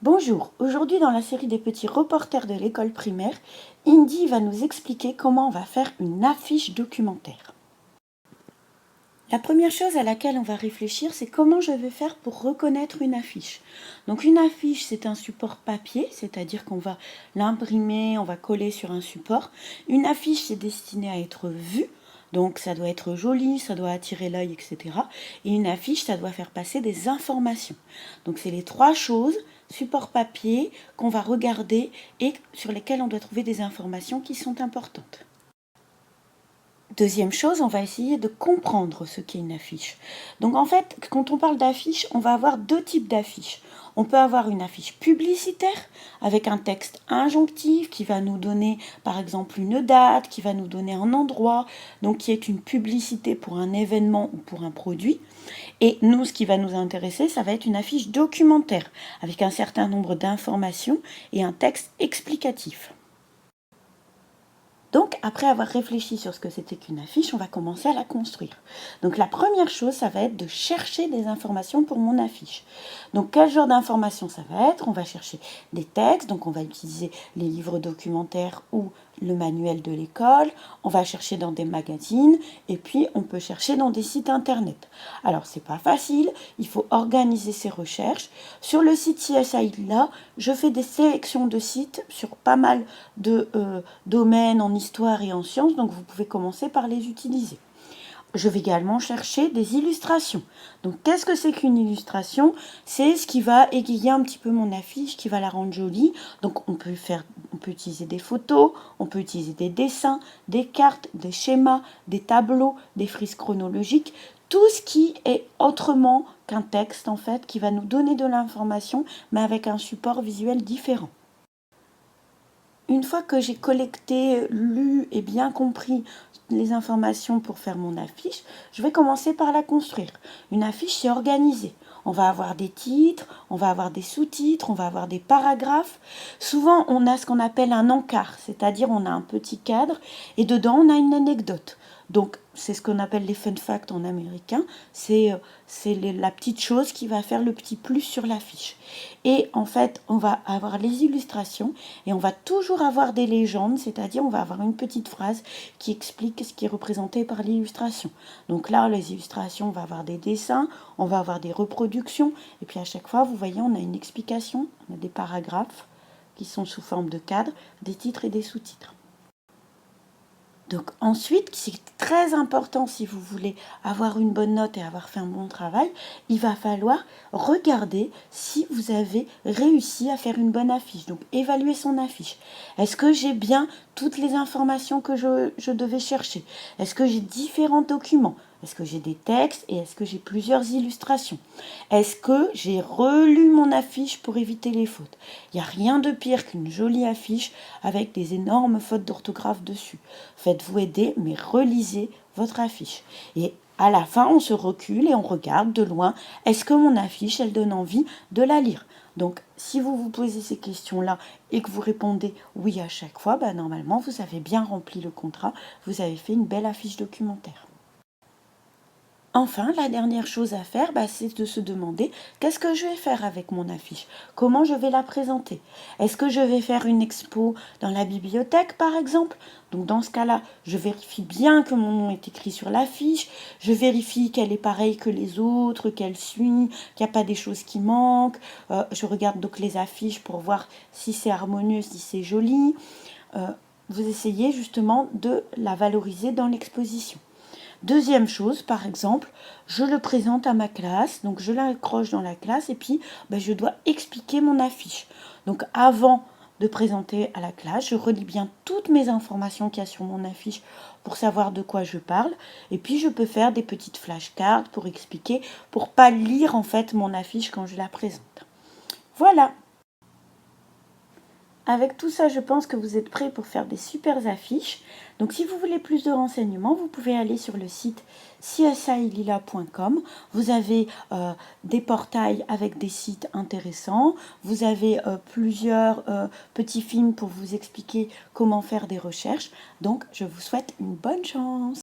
Bonjour, aujourd'hui dans la série des petits reporters de l'école primaire, Indy va nous expliquer comment on va faire une affiche documentaire. La première chose à laquelle on va réfléchir, c'est comment je vais faire pour reconnaître une affiche. Donc une affiche, c'est un support papier, c'est-à-dire qu'on va l'imprimer, on va coller sur un support. Une affiche, c'est destiné à être vue, donc ça doit être joli, ça doit attirer l'œil, etc. Et une affiche, ça doit faire passer des informations. Donc c'est les trois choses, support papier, qu'on va regarder et sur lesquelles on doit trouver des informations qui sont importantes. Deuxième chose, on va essayer de comprendre ce qu'est une affiche. Donc en fait, quand on parle d'affiche, on va avoir deux types d'affiches. On peut avoir une affiche publicitaire avec un texte injonctif qui va nous donner par exemple une date, qui va nous donner un endroit, donc qui est une publicité pour un événement ou pour un produit. Et nous, ce qui va nous intéresser, ça va être une affiche documentaire avec un certain nombre d'informations et un texte explicatif. Donc, après avoir réfléchi sur ce que c'était qu'une affiche, on va commencer à la construire. Donc, la première chose, ça va être de chercher des informations pour mon affiche. Donc, quel genre d'informations ça va être? On va chercher des textes, donc on va utiliser les livres documentaires ou le manuel de l'école. On va chercher dans des magazines et puis on peut chercher dans des sites internet. Alors, c'est pas facile, il faut organiser ses recherches. Sur le site CSI, là, je fais des sélections de sites sur pas mal de domaines en histoire et en sciences, donc vous pouvez commencer par les utiliser. Je vais également chercher des illustrations. Donc qu'est-ce que c'est qu'une illustration? C'est ce qui va égayer un petit peu mon affiche, qui va la rendre jolie. Donc on peut utiliser des photos, on peut utiliser des dessins, des cartes, des schémas, des tableaux, des frises chronologiques, tout ce qui est autrement qu'un texte en fait, qui va nous donner de l'information, mais avec un support visuel différent. Une fois que j'ai collecté, lu et bien compris les informations pour faire mon affiche, je vais commencer par la construire. Une affiche, c'est organisé. On va avoir des titres, on va avoir des sous-titres, on va avoir des paragraphes. Souvent, on a ce qu'on appelle un encart, c'est-à-dire on a un petit cadre et dedans, on a une anecdote. Donc, c'est ce qu'on appelle les fun facts en américain. C'est la petite chose qui va faire le petit plus sur l'affiche. Et en fait, on va avoir les illustrations et on va toujours avoir des légendes, c'est-à-dire on va avoir une petite phrase qui explique ce qui est représenté par l'illustration. Donc là, les illustrations, on va avoir des dessins, on va avoir des reproductions. Et puis à chaque fois, vous voyez, on a une explication, on a des paragraphes qui sont sous forme de cadres, des titres et des sous-titres. Donc ensuite, c'est très important si vous voulez avoir une bonne note et avoir fait un bon travail, il va falloir regarder si vous avez réussi à faire une bonne affiche. Donc évaluer son affiche. Est-ce que j'ai bien toutes les informations que je devais chercher? Est-ce que j'ai différents documents? Est-ce que j'ai des textes et est-ce que j'ai plusieurs illustrations? Est-ce que j'ai relu mon affiche pour éviter les fautes? Il n'y a rien de pire qu'une jolie affiche avec des énormes fautes d'orthographe dessus. Faites-vous aider, mais relisez votre affiche. Et à la fin, on se recule et on regarde de loin. Est-ce que mon affiche, elle donne envie de la lire? Donc, si vous vous posez ces questions-là et que vous répondez oui à chaque fois, normalement, vous avez bien rempli le contrat. Vous avez fait une belle affiche documentaire. Enfin, la dernière chose à faire, c'est de se demander qu'est-ce que je vais faire avec mon affiche? Comment je vais la présenter? Est-ce que je vais faire une expo dans la bibliothèque, par exemple? Donc dans ce cas-là, je vérifie bien que mon nom est écrit sur l'affiche, je vérifie qu'elle est pareille que les autres, qu'elle suit, qu'il n'y a pas des choses qui manquent. Je regarde donc les affiches pour voir si c'est harmonieux, si c'est joli. Vous essayez justement de la valoriser dans l'exposition. Deuxième chose, par exemple, je le présente à ma classe, donc je l'accroche dans la classe et puis je dois expliquer mon affiche. Donc avant de présenter à la classe, je relis bien toutes mes informations qu'il y a sur mon affiche pour savoir de quoi je parle. Et puis je peux faire des petites flashcards pour expliquer, pour pas lire en fait mon affiche quand je la présente. Voilà. Avec tout ça, je pense que vous êtes prêts pour faire des super affiches. Donc si vous voulez plus de renseignements, vous pouvez aller sur le site csilila.com. Vous avez des portails avec des sites intéressants. Vous avez plusieurs petits films pour vous expliquer comment faire des recherches. Donc je vous souhaite une bonne chance.